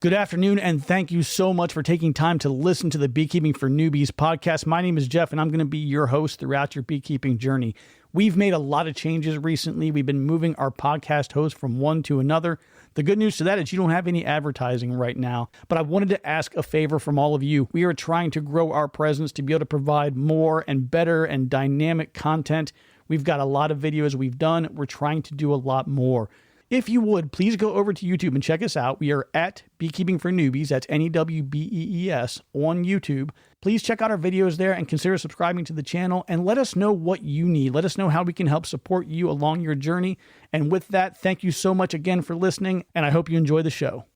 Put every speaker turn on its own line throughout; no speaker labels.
Good afternoon, and thank you so much for taking time to listen to the Beekeeping for Newbies podcast. My name is Jeff, and I'm going to be your host throughout your beekeeping journey. We've made a lot of changes recently. We've been moving our podcast host from one to another. The good news to that is you don't have any advertising right now, but I wanted to ask a favor from all of you. We are trying to grow our presence to be able to provide more and better and dynamic content. We've got a lot of videos we've done. We're trying to do a lot more. If you would, please go over to YouTube and check us out. We are at Beekeeping for Newbies. That's NEWBEES on YouTube. Please check out our videos there and consider subscribing to the channel and let us know what you need. Let us know how we can help support you along your journey. And with that, thank you so much again for listening, and I hope you enjoy the show.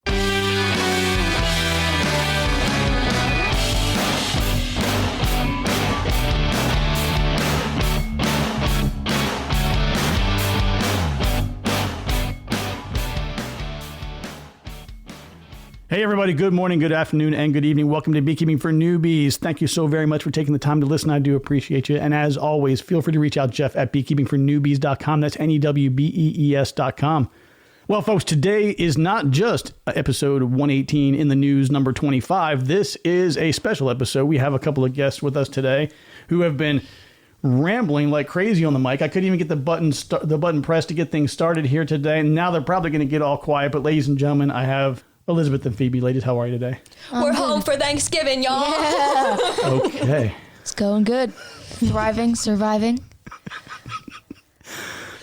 Hey everybody, good morning, good afternoon, and good evening. Welcome to Beekeeping for Newbies. Thank you so very much for taking the time to listen. I do appreciate you. And as always, feel free to reach out, Jeff at beekeepingfornewbies.com. That's NEWBEES.com. Well, folks, today is not just episode 118 in the news, number 25. This is a special episode. We have a couple of guests with us today who have been rambling like crazy on the mic. I couldn't even get the button pressed to get things started here today. And now they're probably going to get all quiet. But ladies and gentlemen, I have Elizabeth and Phoebe. Ladies, how are you today?
We're home for Thanksgiving, y'all.
Yeah.
Okay.
It's going good. Thriving, surviving.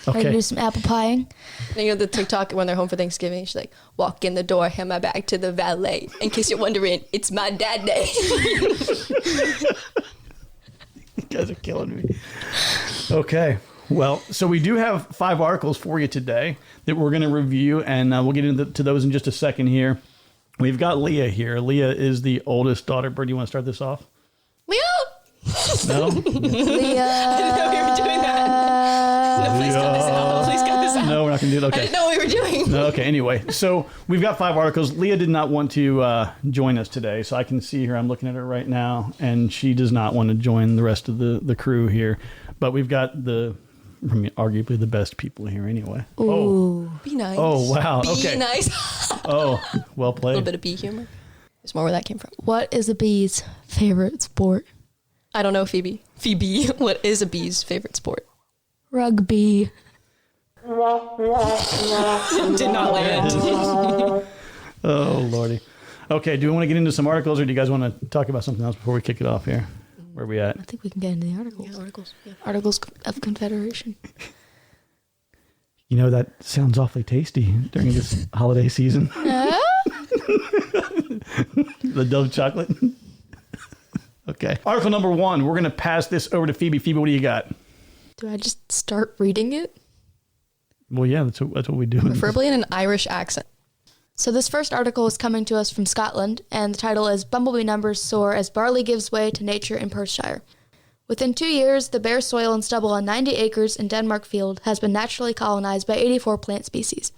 Okay.
Ready to do some apple pieing.
You know the TikTok when they're home for Thanksgiving, she's like, walk in the door, hand my bag to the valet. In case you're wondering, it's my dad day.
You guys are killing me. Okay. Well, so we do have 5 articles for you today that we're going to review, and we'll get into those in just a second here. We've got Leah here. Leah is the oldest daughter. Bird, do you want to start this off?
Leah!
No?
Leah.
I didn't know we were doing that. No, please cut this out. Please cut this out.
No, we're not going to do it. Okay.
I didn't know what we were doing.
No, okay, anyway. So we've got 5 articles. Leah did not want to join us today, so I can see her. I'm looking at her right now, and she does not want to join the rest of the crew here. But we've got arguably the best people here anyway.
Ooh.
Oh.
Be nice.
Oh, wow.
Be
Okay.
nice.
Oh, well
A
played.
little bit of bee humor. There's more where that came from.
What is a bee's favorite sport?
I don't know, Phoebe. Phoebe, what is a bee's favorite sport?
Rugby.
Did not land.
Oh, Lordy. Okay, do we want to get into some articles, or do you guys want to talk about something else before we kick it off here? Where are we at?
I think we can get into the articles.
Yeah, articles. Yeah.
Articles of Confederation.
You know, that sounds awfully tasty during this holiday season. The Dove chocolate. Okay. Article number 1. We're going to pass this over to Phoebe. Phoebe, what do you got?
Do I just start reading it?
Well, yeah, that's what we do.
Preferably in an Irish accent.
So this first article is coming to us from Scotland, and the title is Bumblebee Numbers Soar as Barley Gives Way to Nature in Perthshire. Within 2 years, the bare soil and stubble on 90 acres in Denmark Field has been naturally colonized by 84 plant species.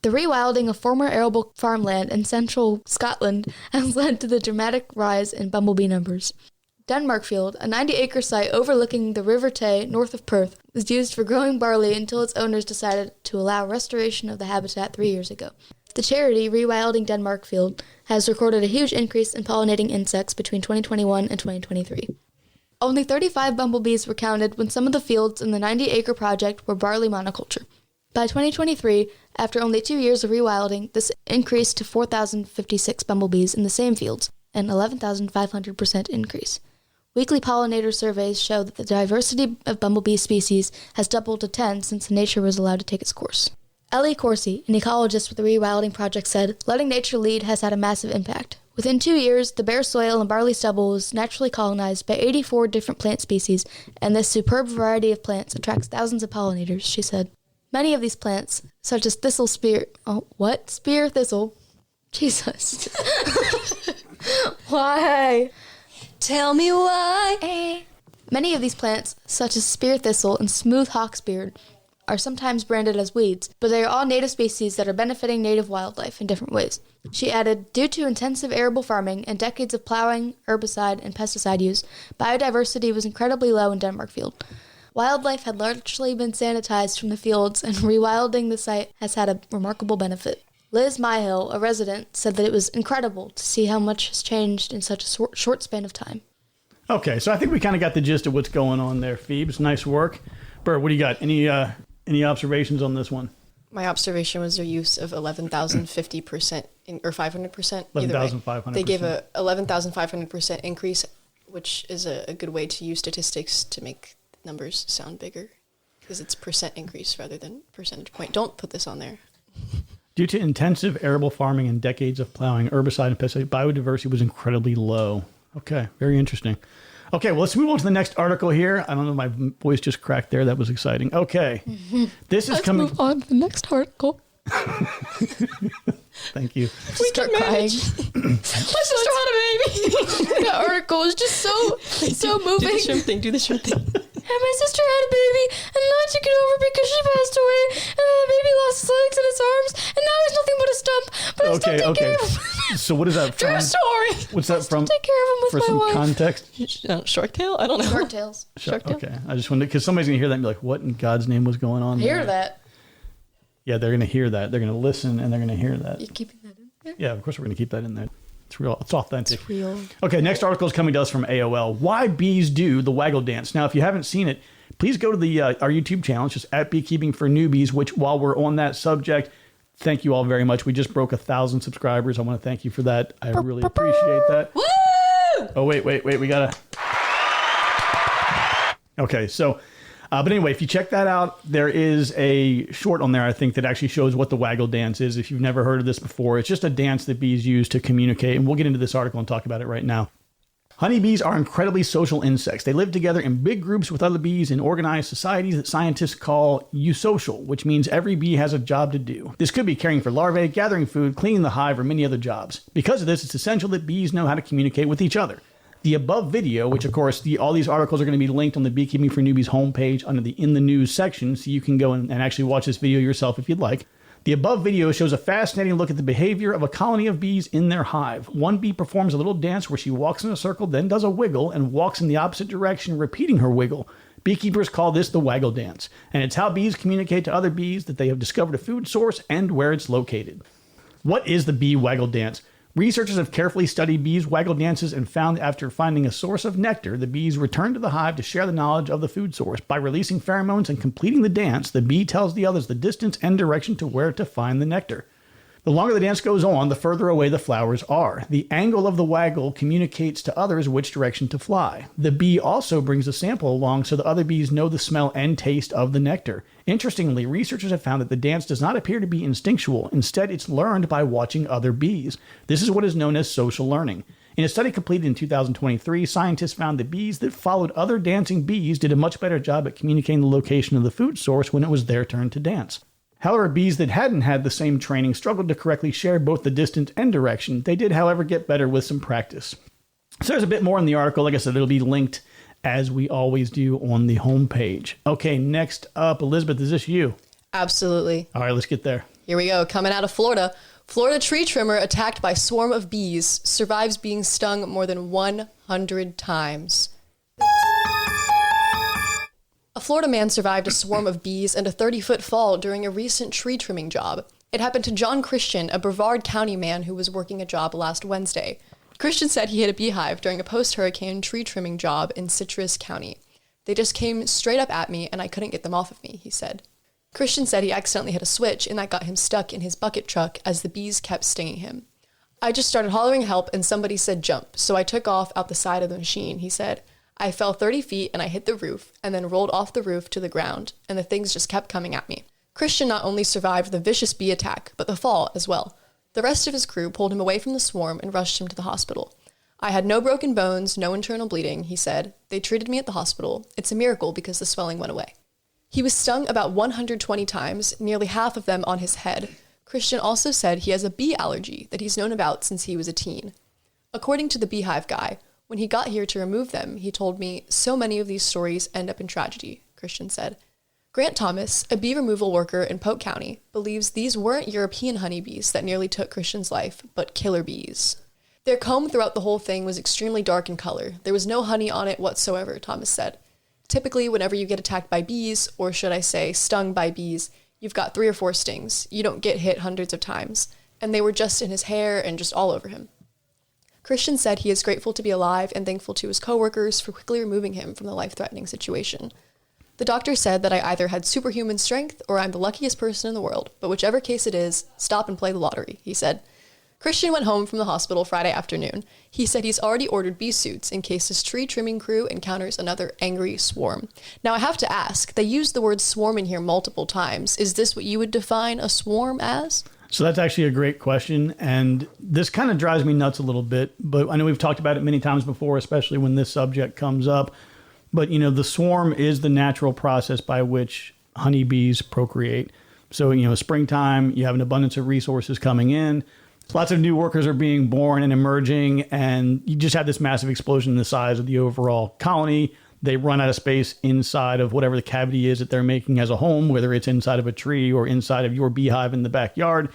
The rewilding of former arable farmland in central Scotland has led to the dramatic rise in bumblebee numbers. Denmark Field, a 90-acre site overlooking the River Tay north of Perth, was used for growing barley until its owners decided to allow restoration of the habitat 3 years ago. The charity Rewilding Denmark Field has recorded a huge increase in pollinating insects between 2021 and 2023. Only 35 bumblebees were counted when some of the fields in the 90-acre project were barley monoculture. By 2023, after only 2 years of rewilding, this increased to 4,056 bumblebees in the same fields, an 11,500% increase. Weekly pollinator surveys show that the diversity of bumblebee species has doubled to 10 since nature was allowed to take its course. Ellie Corsi, an ecologist with the Rewilding Project, said, letting nature lead has had a massive impact. Within 2 years, the bare soil and barley stubble was naturally colonized by 84 different plant species, and this superb variety of plants attracts thousands of pollinators, she said. Many of these plants, such as spear thistle. Jesus. Why?
Tell me why.
Many of these plants, such as spear thistle and smooth hawksbeard, are sometimes branded as weeds, but they are all native species that are benefiting native wildlife in different ways. She added, due to intensive arable farming and decades of plowing, herbicide, and pesticide use, biodiversity was incredibly low in Denmark Field. Wildlife had largely been sanitized from the fields, and rewilding the site has had a remarkable benefit. Liz Myhill, a resident, said that it was incredible to see how much has changed in such a short span of time.
Okay, so I think we kind of got the gist of what's going on there, Phoebes. Nice work. Bert, what do you got? Any observations on this one?
My observation was their use of 11,050% or 500%.
11,500%.
They gave a 11,500% increase, which is a good way to use statistics to make numbers sound bigger, because it's percent increase rather than percentage point. Don't put this on there.
Due to intensive arable farming and decades of plowing, herbicide and pesticide, biodiversity was incredibly low. Okay, very interesting. Okay, well, let's move on to the next article here. I don't know, my voice just cracked there. That was exciting. Okay. This is coming.
Let's move on to the next article.
Thank you.
We start crying.
My sister had a baby. That article is just so moving.
Do the shrimp thing. Do the shrimp thing.
And my sister had a baby, and then I took it over because she passed away, and then the baby lost his legs and his arms, and now he's nothing but a stump. But I still take care of him.
So what is that from?
True story.
What's that from?
Take care of him with
For
my
some
wife.
context?
Shark Tale? I don't know.
Shark Tales.
Shark Tale?
Okay, I just wanted, because somebody's going to hear that and be like, what in God's name was going on there?
Hear that?
Yeah, they're going to hear that. They're going to listen, and they're going to hear that.
You keeping that in?
Yeah, of course we're going to keep that in there. It's real. It's authentic.
It's real.
Okay, next article is coming to us from AOL. Why bees do the waggle dance. Now, if you haven't seen it, please go to the our YouTube channel. It's just at Beekeeping for Newbies, which while we're on that subject, thank you all very much. We just broke 1,000 subscribers. I want to thank you for that. I really appreciate that.
Woo!
Oh, wait. We got to... Okay, so... but anyway, if you check that out, there is a short on there, I think, that actually shows what the waggle dance is. If you've never heard of this before, it's just a dance that bees use to communicate. And we'll get into this article and talk about it right now. Honeybees are incredibly social insects. They live together in big groups with other bees in organized societies that scientists call eusocial, which means every bee has a job to do. This could be caring for larvae, gathering food, cleaning the hive, or many other jobs. Because of this, it's essential that bees know how to communicate with each other. The above video, which of course all these articles are going to be linked on the Beekeeping for Newbies homepage under the In the News section, so you can go and actually watch this video yourself if you'd like. The above video shows a fascinating look at the behavior of a colony of bees in their hive. One bee performs a little dance where she walks in a circle, then does a wiggle, and walks in the opposite direction, repeating her wiggle. Beekeepers call this the waggle dance, and it's how bees communicate to other bees that they have discovered a food source and where it's located. What is the bee waggle dance? Researchers have carefully studied bees' waggle dances and found that after finding a source of nectar, the bees return to the hive to share the knowledge of the food source. By releasing pheromones and completing the dance, the bee tells the others the distance and direction to where to find the nectar. The longer the dance goes on, the further away the flowers are. The angle of the waggle communicates to others which direction to fly. The bee also brings a sample along so the other bees know the smell and taste of the nectar. Interestingly, researchers have found that the dance does not appear to be instinctual. Instead, it's learned by watching other bees. This is what is known as social learning. In a study completed in 2023, scientists found that bees that followed other dancing bees did a much better job at communicating the location of the food source when it was their turn to dance. However, bees that hadn't had the same training struggled to correctly share both the distance and direction. They did, however, get better with some practice. So there's a bit more in the article. Like I said, it'll be linked, as we always do, on the homepage. Okay, next up, Elizabeth, is this you?
Absolutely.
All right, let's get there.
Here we go. Coming out of Florida. Florida tree trimmer attacked by swarm of bees survives being stung more than 100 times. A Florida man survived a swarm of bees and a 30-foot fall during a recent tree trimming job. It happened to John Christian, a Brevard County man who was working a job last Wednesday. Christian said he hit a beehive during a post-hurricane tree trimming job in Citrus County. They just came straight up at me and I couldn't get them off of me, he said. Christian said he accidentally hit a switch and that got him stuck in his bucket truck as the bees kept stinging him. I just started hollering help and somebody said jump, so I took off out the side of the machine, he said. I fell 30 feet and I hit the roof and then rolled off the roof to the ground, and the things just kept coming at me. Christian not only survived the vicious bee attack, but the fall as well. The rest of his crew pulled him away from the swarm and rushed him to the hospital. I had no broken bones, no internal bleeding, he said. They treated me at the hospital. It's a miracle because the swelling went away. He was stung about 120 times, nearly half of them on his head. Christian also said he has a bee allergy that he's known about since he was a teen. According to the beehive guy, when he got here to remove them, he told me, so many of these stories end up in tragedy, Christian said. Grant Thomas, a bee removal worker in Polk County, believes these weren't European honeybees that nearly took Christian's life, but killer bees. Their comb throughout the whole thing was extremely dark in color. There was no honey on it whatsoever, Thomas said. Typically, whenever you get attacked by bees, or should I say stung by bees, you've got 3 or 4 stings. You don't get hit hundreds of times. and they were just in his hair and just all over him. Christian said he is grateful to be alive and thankful to his coworkers for quickly removing him from the life-threatening situation. The doctor said that I either had superhuman strength or I'm the luckiest person in the world, but whichever case it is, stop and play the lottery, he said. Christian went home from the hospital Friday afternoon. He said he's already ordered bee suits in case his tree trimming crew encounters another angry swarm. Now I have to ask, they used the word swarm in here multiple times. Is this what you would define a swarm as?
So that's actually a great question. And this kind of drives me nuts a little bit, but I know we've talked about it many times before, especially when this subject comes up. But, you know, the swarm is the natural process by which honeybees procreate. So, you know, springtime, you have an abundance of resources coming in. Lots of new workers are being born and emerging, and you just have this massive explosion in the size of the overall colony. They run out of space inside of whatever the cavity is that they're making as a home, whether it's inside of a tree or inside of your beehive in the backyard,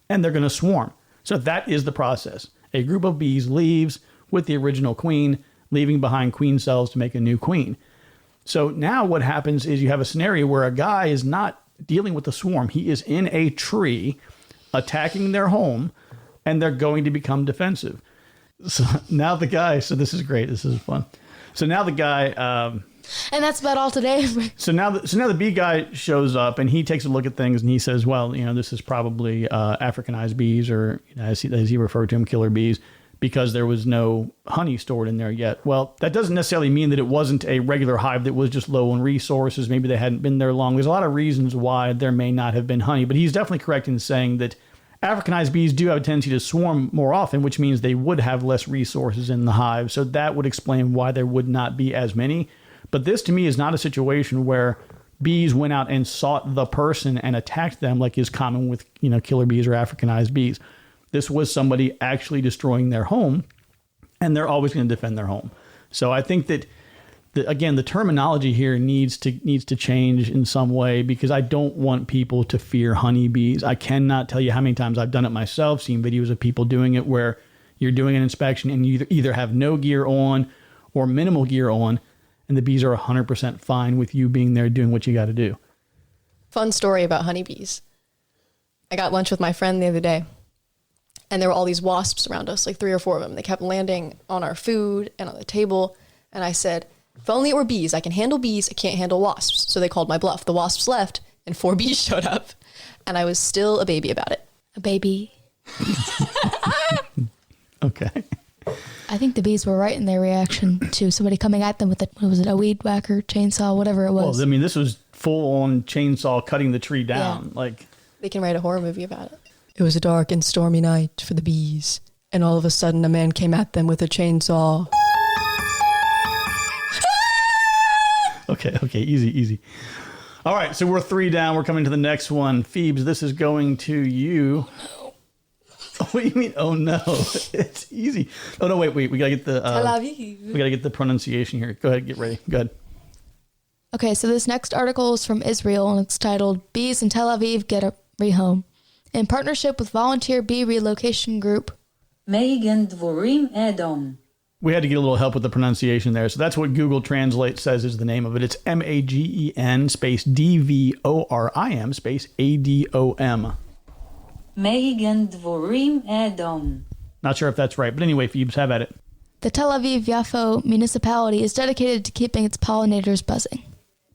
and they're going to swarm. So that is the process. A group of bees leaves with the original queen, leaving behind queen cells to make a new queen. So now what happens is you have a scenario where a guy is not dealing with the swarm. He is in a tree attacking their home, and they're going to become defensive. So now the guy, so this is great. This is fun. So now the guy,
and that's about all today.
so now the bee guy shows up and he takes a look at things and he says, well, you know, this is probably Africanized bees, or, you know, as he referred to them, killer bees, because there was no honey stored in there yet. Well, that doesn't necessarily mean that it wasn't a regular hive that was just low on resources. Maybe they hadn't been there long. There's a lot of reasons why there may not have been honey, but he's definitely correct in saying that Africanized bees do have a tendency to swarm more often, which means they would have less resources in the hive. So that would explain why there would not be as many. But this, to me, is not a situation where bees went out and sought the person and attacked them like is common with, you know, killer bees or Africanized bees. This was somebody actually destroying their home, and they're always going to defend their home. So I think that, again, the terminology here needs to change in some way, because I don't want people to fear honeybees. I cannot tell you how many times I've done it myself, seen videos of people doing it where you're doing an inspection and you either have no gear on or minimal gear on, and the bees are 100% fine with you being there doing what you got to do.
Fun story about honeybees. I got lunch with my friend the other day, and there were all these wasps around us, like 3 or 4 of them. They kept landing on our food and on the table, and I said, if only it were bees. I can handle bees. I can't handle wasps. So they called my bluff. The wasps left and 4 bees showed up, and I was still a baby about it.
A baby.
Okay.
I think the bees were right in their reaction to somebody coming at them with a weed whacker, chainsaw, whatever it was.
Well, I mean, this was full on chainsaw cutting the tree down.
Yeah.
Like,
they can write a horror movie about it. It was a dark and stormy night for the bees, and all of a sudden a man came at them with a chainsaw.
Okay, easy. All right, so we're 3 down. We're coming to the next one. Phoebes, this is going to you. Oh, what do you mean, oh no? It's easy. Oh no, wait. We gotta get the
Tel Aviv.
We gotta get the pronunciation here. Go ahead, get ready. Go ahead.
Okay, so this next article is from Israel, and it's titled "Bees in Tel Aviv Get a Rehome." In partnership with volunteer bee relocation group
Magen Dvorim Edom.
We had to get a little help with the pronunciation there. So that's what Google Translate says is the name of it. It's MAGEN space DVORIM space ADOM.
Magen Dvorim Edom.
Not sure if that's right, but anyway, Phoebes, have at it.
The Tel Aviv-Yafo municipality is dedicated to keeping its pollinators buzzing.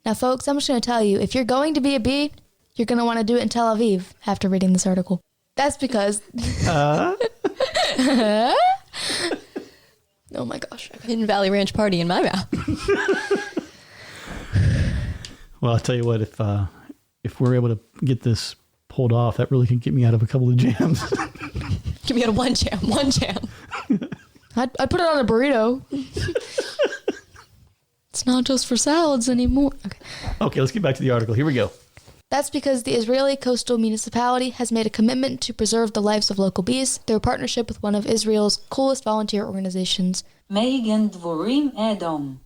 Now, folks, I'm just going to tell you, if you're going to be a bee, you're going to want to do it in Tel Aviv after reading this article. That's because... Oh my gosh.
Hidden Valley Ranch party in my mouth.
Well, I'll tell you what, if we're able to get this pulled off, that really can get me out of a couple of jams.
Get me out of one jam.
I'd put it on a burrito. It's not just for salads anymore.
Okay, let's get back to the article. Here we go.
That's because the Israeli coastal municipality has made a commitment to preserve the lives of local bees through a partnership with one of Israel's coolest volunteer organizations,
Magen Dvorim Edom,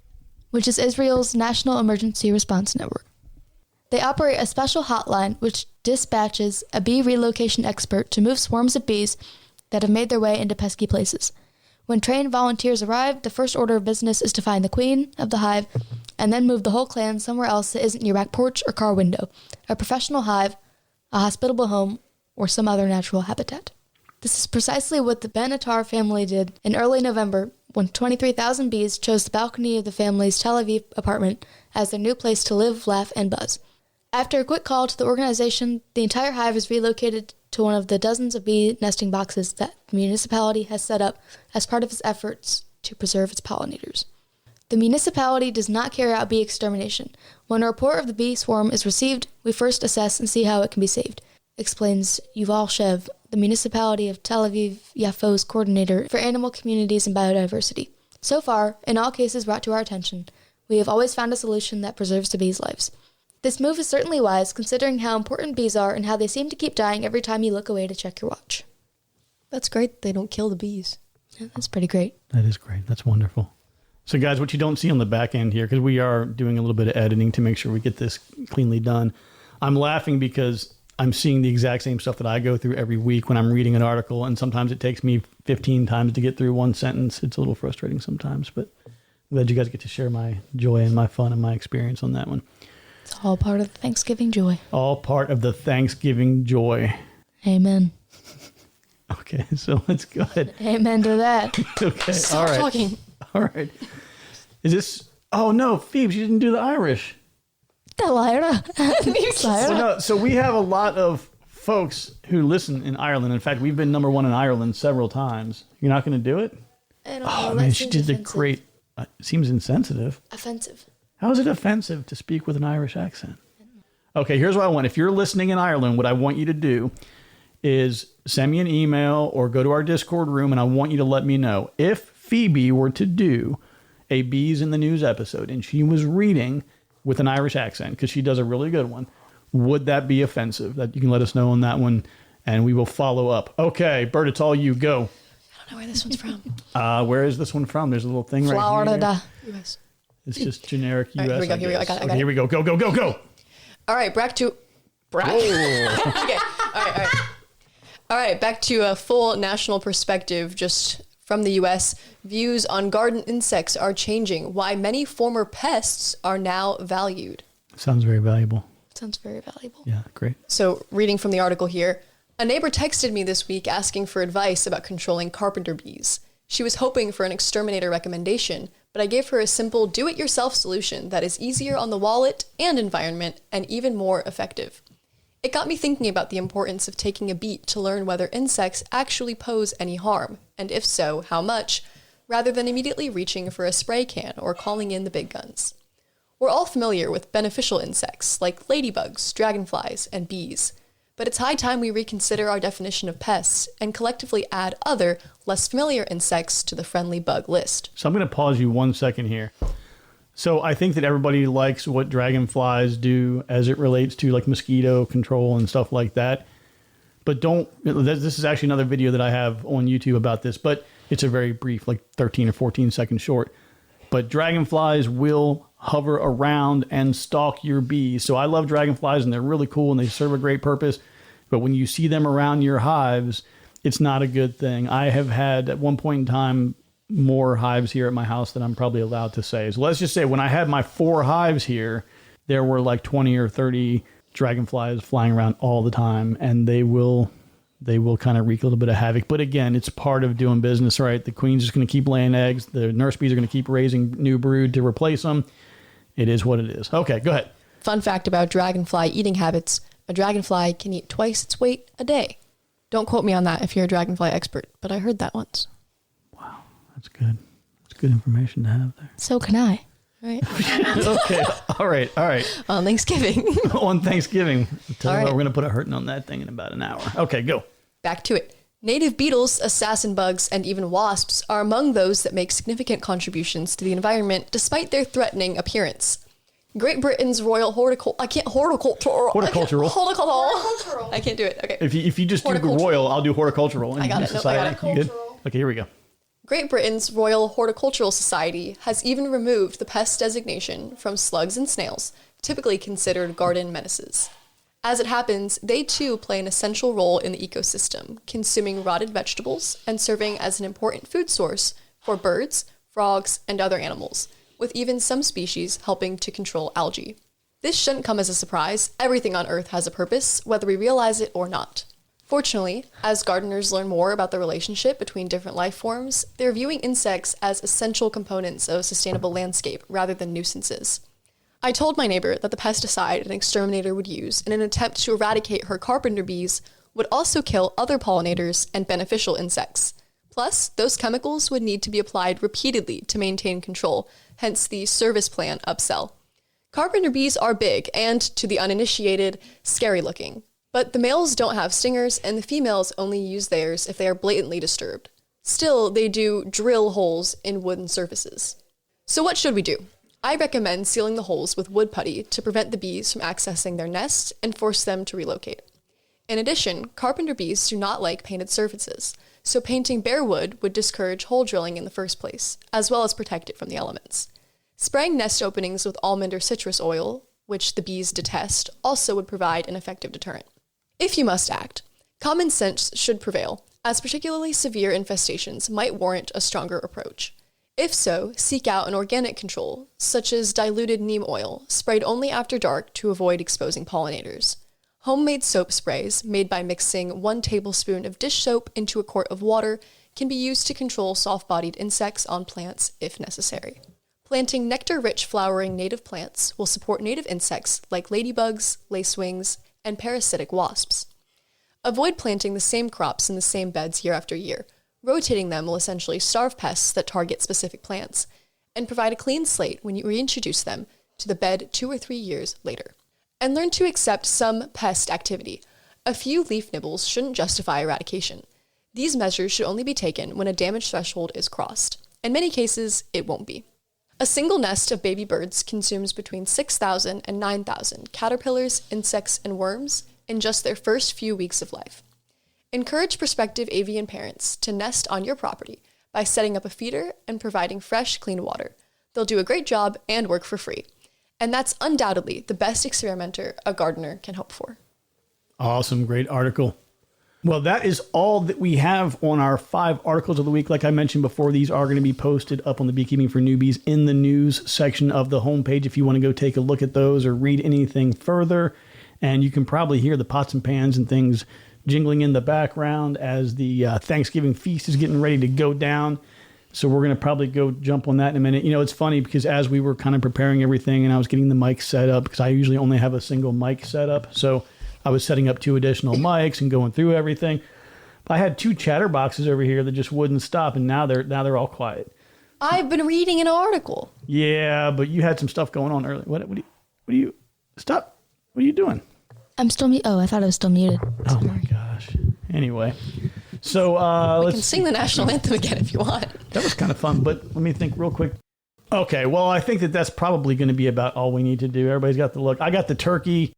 which is Israel's National Emergency Response Network. They operate a special hotline which dispatches a bee relocation expert to move swarms of bees that have made their way into pesky places. When trained volunteers arrive, the first order of business is to find the queen of the hive and then move the whole clan somewhere else that isn't your back porch or car window, a professional hive, a hospitable home, or some other natural habitat. This is precisely what the Benatar family did in early November when 23,000 bees chose the balcony of the family's Tel Aviv apartment as their new place to live, laugh, and buzz. After a quick call to the organization, the entire hive is relocated to one of the dozens of bee nesting boxes that the municipality has set up as part of its efforts to preserve its pollinators. The municipality does not carry out bee extermination. When a report of the bee swarm is received, we first assess and see how it can be saved, explains Yuval Shev, the municipality of Tel Aviv Yafo's coordinator for animal communities and biodiversity. So far, in all cases brought to our attention, we have always found a solution that preserves the bees' lives. This move is certainly wise, considering how important bees are and how they seem to keep dying every time you look away to check your watch.
That's great. They don't kill the bees.
Yeah, that's pretty great.
That is great. That's wonderful. So guys, what you don't see on the back end here, because we are doing a little bit of editing to make sure we get this cleanly done. I'm laughing because I'm seeing the exact same stuff that I go through every week when I'm reading an article. And sometimes it takes me 15 times to get through one sentence. It's a little frustrating sometimes, but I'm glad you guys get to share my joy and my fun and my experience on that one.
It's all part of the Thanksgiving joy.
All part of the Thanksgiving joy.
Amen.
Okay, so let's go ahead.
Amen to that.
Okay,
Stop
all right.
talking.
All right. Is this... Oh, no, Phoebes, you didn't do the Irish. Well, no, so we have a lot of folks who listen in Ireland. In fact, we've been number one in Ireland several times. You're not going to do it?
I don't
Oh,
know.
man,
That
she
seems
did the
offensive.
great... seems insensitive.
Offensive.
How is it offensive to speak with an Irish accent? Okay, here's what I want. If you're listening in Ireland, what I want you to do is send me an email or go to our Discord room, and I want you to let me know if Phoebe were to do a Bees in the News episode and she was reading with an Irish accent, because she does a really good one, would that be offensive? That you can let us know on that one, and we will follow up. Okay, Bert, it's all you. Go.
I don't know where this one's from.
Where is this one from? There's a little thing right here.
Florida.
US.
It's just generic
All
US.
right, here we go. I got it.
Okay, here we go. Go, go, go, go.
All right, back to... okay, all right. All right, back to a full national perspective, just from the U.S. Views on garden insects are changing. Why many former pests are now valued.
Sounds very valuable.
Sounds very valuable.
Yeah, great.
So, reading from the article here, a neighbor texted me this week asking for advice about controlling carpenter bees. She was hoping for an exterminator recommendation, but I gave her a simple do-it-yourself solution that is easier on the wallet and environment and even more effective. It got me thinking about the importance of taking a beat to learn whether insects actually pose any harm, and if so, how much, rather than immediately reaching for a spray can or calling in the big guns. We're all familiar with beneficial insects like ladybugs, dragonflies, and bees, but it's high time we reconsider our definition of pests and collectively add other, less familiar insects to the friendly bug list.
So I'm going to pause you 1 second here. So I think that everybody likes what dragonflies do as it relates to like mosquito control and stuff like that. But this is actually another video that I have on YouTube about this, but it's a very brief, like 13 or 14 second short. But dragonflies will hover around and stalk your bees. So I love dragonflies and they're really cool and they serve a great purpose. But when you see them around your hives, it's not a good thing. I have had at one point in time more hives here at my house than I'm probably allowed to say. So let's just say when I had my 4 hives here, there were like 20 or 30 dragonflies flying around all the time, and they will kind of wreak a little bit of havoc. But again, it's part of doing business, right? The queen's just going to keep laying eggs. The nurse bees are going to keep raising new brood to replace them. It is what it is. Okay, go ahead.
Fun fact about dragonfly eating habits, a dragonfly can eat twice its weight a day. Don't quote me on that if you're a dragonfly expert, but I heard that once.
That's good. That's good information to have there.
So can I.
Right.
Okay. All right.
On Thanksgiving.
On Thanksgiving. Tell
All
you
right.
what, we're going to put a hurting on that thing in about an hour. Okay, go.
Back to it. Native beetles, assassin bugs, and even wasps are among those that make significant contributions to the environment despite their threatening appearance. Great Britain's Royal Horticultural. I can't do it. Okay.
If you just do
Horticultural.
royal, I'll do horticultural.
I got it. Nope, I got it.
You good? Okay, here we go.
Great Britain's Royal Horticultural Society has even removed the pest designation from slugs and snails, typically considered garden menaces. As it happens, they too play an essential role in the ecosystem, consuming rotted vegetables and serving as an important food source for birds, frogs, and other animals, with even some species helping to control algae. This shouldn't come as a surprise. Everything on Earth has a purpose, whether we realize it or not. Fortunately, as gardeners learn more about the relationship between different life forms, they're viewing insects as essential components of a sustainable landscape rather than nuisances. I told my neighbor that the pesticide an exterminator would use in an attempt to eradicate her carpenter bees would also kill other pollinators and beneficial insects. Plus, those chemicals would need to be applied repeatedly to maintain control, hence the service plan upsell. Carpenter bees are big and, to the uninitiated, scary looking. But the males don't have stingers, and the females only use theirs if they are blatantly disturbed. Still, they do drill holes in wooden surfaces. So what should we do? I recommend sealing the holes with wood putty to prevent the bees from accessing their nest and force them to relocate. In addition, carpenter bees do not like painted surfaces, so painting bare wood would discourage hole drilling in the first place, as well as protect it from the elements. Spraying nest openings with almond or citrus oil, which the bees detest, also would provide an effective deterrent. If you must act, common sense should prevail, as particularly severe infestations might warrant a stronger approach. If so, seek out an organic control, such as diluted neem oil, sprayed only after dark to avoid exposing pollinators. Homemade soap sprays, made by mixing 1 tablespoon of dish soap into a quart of water, can be used to control soft-bodied insects on plants if necessary. Planting nectar-rich flowering native plants will support native insects like ladybugs, lacewings, and parasitic wasps. Avoid planting the same crops in the same beds year after year. Rotating them will essentially starve pests that target specific plants, and provide a clean slate when you reintroduce them to the bed 2 or 3 years later. And learn to accept some pest activity. A few leaf nibbles shouldn't justify eradication. These measures should only be taken when a damage threshold is crossed. In many cases, it won't be. A single nest of baby birds consumes between 6,000 and 9,000 caterpillars, insects, and worms in just their first few weeks of life. Encourage prospective avian parents to nest on your property by setting up a feeder and providing fresh, clean water. They'll do a great job and work for free. And that's undoubtedly the best experimenter a gardener can hope for.
Awesome. Great article. Well, that is all that we have on our 5 articles of the week. Like I mentioned before, these are going to be posted up on the Beekeeping for Newbies in the news section of the homepage if you want to go take a look at those or read anything further. And you can probably hear the pots and pans and things jingling in the background as the Thanksgiving feast is getting ready to go down. So we're going to probably go jump on that in a minute. You know, it's funny because as we were kind of preparing everything and I was getting the mic set up, because I usually only have a single mic set up. So I was setting up 2 additional mics and going through everything. I had 2 chatterboxes over here that just wouldn't stop, and now they're all quiet.
I've been reading an article.
Yeah, but you had some stuff going on earlier. What do you stop? What are you doing?
I'm still muted. Oh, I thought I was still muted.
Oh my gosh. Anyway, so
we can sing the national anthem again if you want.
That was kind of fun, but let me think real quick. Okay, well, I think that's probably going to be about all we need to do. Everybody's got the look. I got the turkey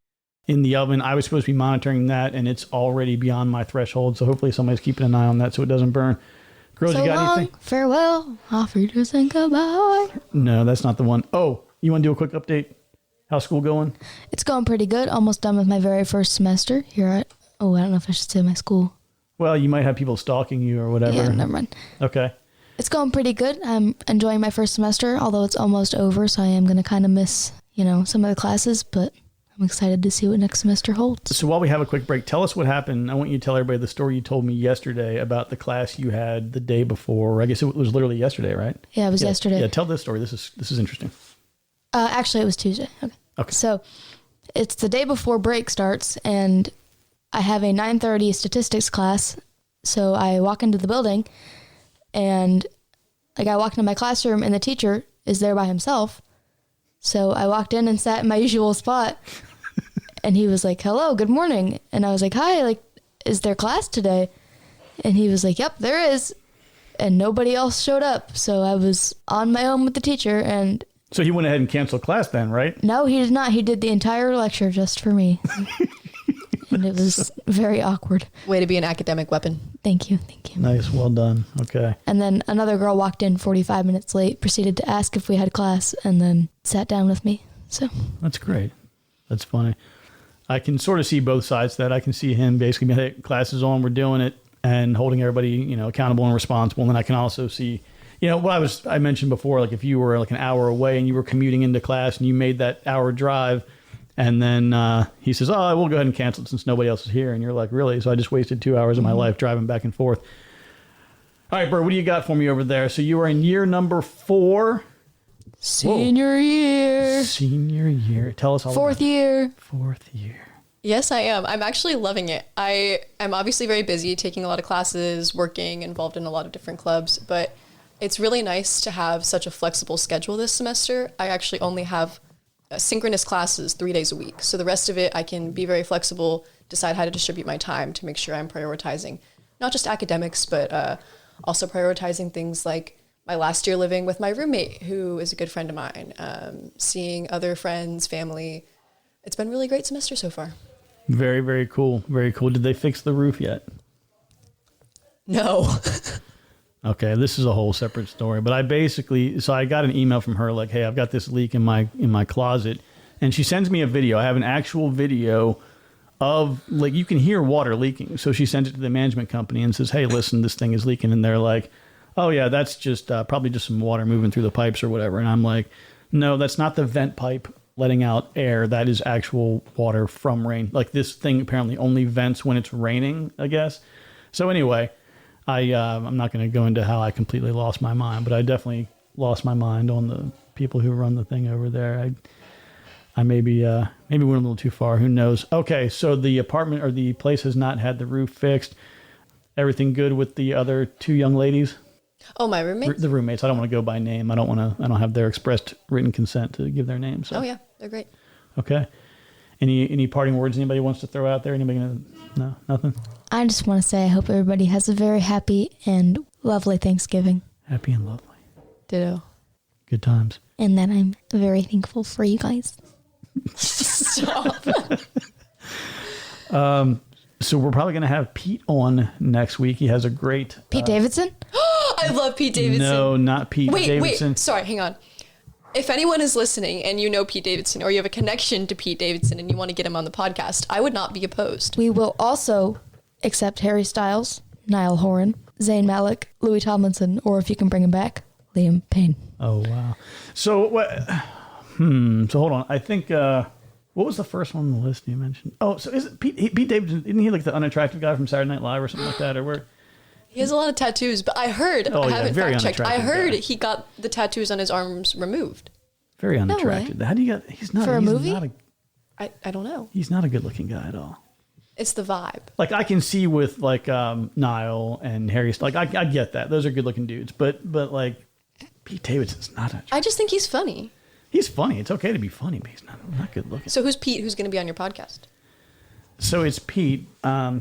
in the oven. I was supposed to be monitoring that, and it's already beyond my threshold, so hopefully somebody's keeping an eye on that so it doesn't burn. Girls,
so
you got
long,
anything?
farewell, off Readers and goodbye.
No, that's not the one. Oh, you want to do a quick update? How's school going?
It's going pretty good. Almost done with my very first semester here at, I don't know if I should say my school.
Well, you might have people stalking you or whatever.
Yeah, never mind.
Okay.
It's going pretty good. I'm enjoying my first semester, although it's almost over, so I am going to kind of miss, some of the classes, but I'm excited to see what next semester holds.
So while we have a quick break, tell us what happened. I want you to tell everybody the story you told me yesterday about the class you had the day before. I guess it was literally yesterday, right?
Yeah, it was yesterday.
Yeah, tell this story. This is interesting.
Actually, it was Tuesday.
Okay.
So it's the day before break starts, and I have a 9:30 statistics class. So I walk into the building, and I walk into my classroom, and the teacher is there by himself. So I walked in and sat in my usual spot, and he was like, "Hello, good morning." And I was like, "Hi, is there class today?" And he was like, "Yep, there is." And nobody else showed up. So I was on my own with the teacher, and
so he went ahead and canceled class then, right?
No, he did not. He did the entire lecture just for me. And it was very awkward.
Way to be an academic weapon.
Thank you.
Nice, well done. Okay.
And then another girl walked in 45 minutes late, proceeded to ask if we had class, and then sat down with me. So
that's great. That's funny. I can sort of see both sides of that. I can see him basically being, hey, class is on, we're doing it, and holding everybody, accountable and responsible. And then I can also see, what I mentioned before, if you were an hour away and you were commuting into class and you made that hour drive And then he says, oh, I will go ahead and cancel it since nobody else is here. And you're like, really? So I just wasted 2 hours of my life driving back and forth. All right, Bert, what do you got for me over there? So you are in year number 4.
Senior year.
Senior year. Tell us all
Fourth
about it.
year.
Fourth year.
Yes, I am. I'm actually loving it. I am obviously very busy, taking a lot of classes, working, involved in a lot of different clubs, but it's really nice to have such a flexible schedule this semester. I actually only have synchronous classes 3 days a week. So the rest of it, I can be very flexible, decide how to distribute my time to make sure I'm prioritizing not just academics, but also prioritizing things like my last year living with my roommate, who is a good friend of mine, seeing other friends, family. It's been a really great semester so far.
Very, very cool. Very cool. Did they fix the roof yet?
No.
Okay, this is a whole separate story. But I got an email from her like, hey, I've got this leak in my closet. And she sends me a video. I have an actual video of, like, you can hear water leaking. So she sends it to the management company and says, hey, listen, this thing is leaking. And they're like, oh, yeah, that's just probably just some water moving through the pipes or whatever. And I'm like, no, that's not the vent pipe letting out air. That is actual water from rain. Like, this thing apparently only vents when it's raining, I guess. So anyway, I'm not going to go into how I completely lost my mind, but I definitely lost my mind on the people who run the thing over there. I maybe went a little too far. Who knows? Okay, so the apartment or the place has not had the roof fixed. Everything good with the other 2 young ladies?
Oh, my roommates?
The roommates. I don't want to go by name. I don't have their expressed written consent to give their names. So.
Oh, yeah. They're great.
Okay. Any parting words anybody wants to throw out there? Anybody gonna? No, nothing?
I just want to say I hope everybody has a very happy and lovely Thanksgiving.
Happy and lovely.
Ditto.
Good times.
And that I'm very thankful for you guys.
Stop.
So we're probably going to have Pete on next week. He has a great...
Pete Davidson?
I love Pete Davidson.
No, not Pete Davidson.
Wait. Sorry, hang on. If anyone is listening and you know Pete Davidson or you have a connection to Pete Davidson and you want to get him on the podcast, I would not be opposed.
We will also accept Harry Styles, Niall Horan, Zayn Malik, Louis Tomlinson, or if you can bring him back, Liam Payne.
Oh, wow. So, so hold on. I think... what was the first one on the list you mentioned? Oh, so is it Pete Davidson? Isn't he like the unattractive guy from Saturday Night Live or something like that? Or where?
He has a lot of tattoos, but I heard, I haven't fact checked, I heard he got the tattoos on his arms removed.
Very unattractive.
No way.
How do you get? He's not
For a movie?
Not
I don't know.
He's not a good looking guy at all.
It's the vibe.
Like I can see with like Niall and Harry. Like I get that. Those are good looking dudes. But like Pete Davidson's not.
I just think he's funny.
He's funny. It's okay to be funny, but he's not good looking.
So who's Pete? Who's going to be on your podcast?
So it's Pete.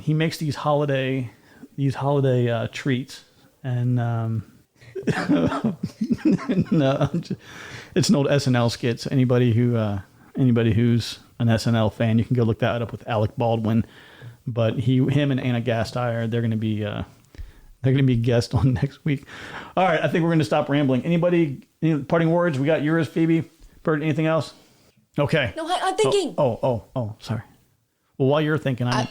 He makes these holiday treats, and no, it's an old SNL skit. So anybody who's an SNL fan, you can go look that up with Alec Baldwin. But him and Anna Gasteyer, they're going to be guests on next week. All right, I think we're going to stop rambling. Any parting words? We got yours, Phoebe. Bert, anything else? Okay.
No, I'm thinking.
Oh, sorry. Well, while you're thinking, I'm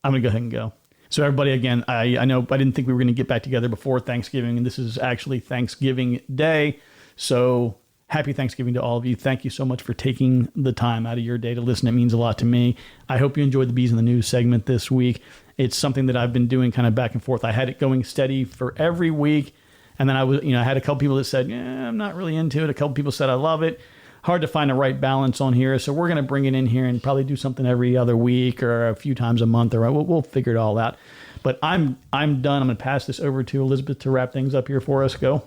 going to go ahead and go. So everybody, again, I know I didn't think we were going to get back together before Thanksgiving, and this is actually Thanksgiving Day. So happy Thanksgiving to all of you. Thank you so much for taking the time out of your day to listen. It means a lot to me. I hope you enjoyed the Bees in the News segment this week. It's something that I've been doing kind of back and forth. I had it going steady for every week. And then I had a couple people that said, yeah, I'm not really into it. A couple people said, I love it. Hard to find the right balance on here. So we're going to bring it in here and probably do something every other week or a few times a month, or we'll figure it all out. But I'm done. I'm going to pass this over to Elizabeth to wrap things up here for us. Go.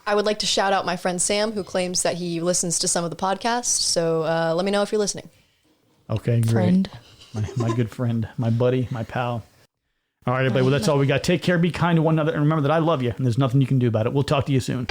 I would like to shout out my friend Sam, who claims that he listens to some of the podcasts. So let me know if you're listening.
Okay, great.
Friend.
My good friend, my buddy, my pal. All right, everybody. Well, that's all we got. Take care. Be kind to one another. And remember that I love you, and there's nothing you can do about it. We'll talk to you soon.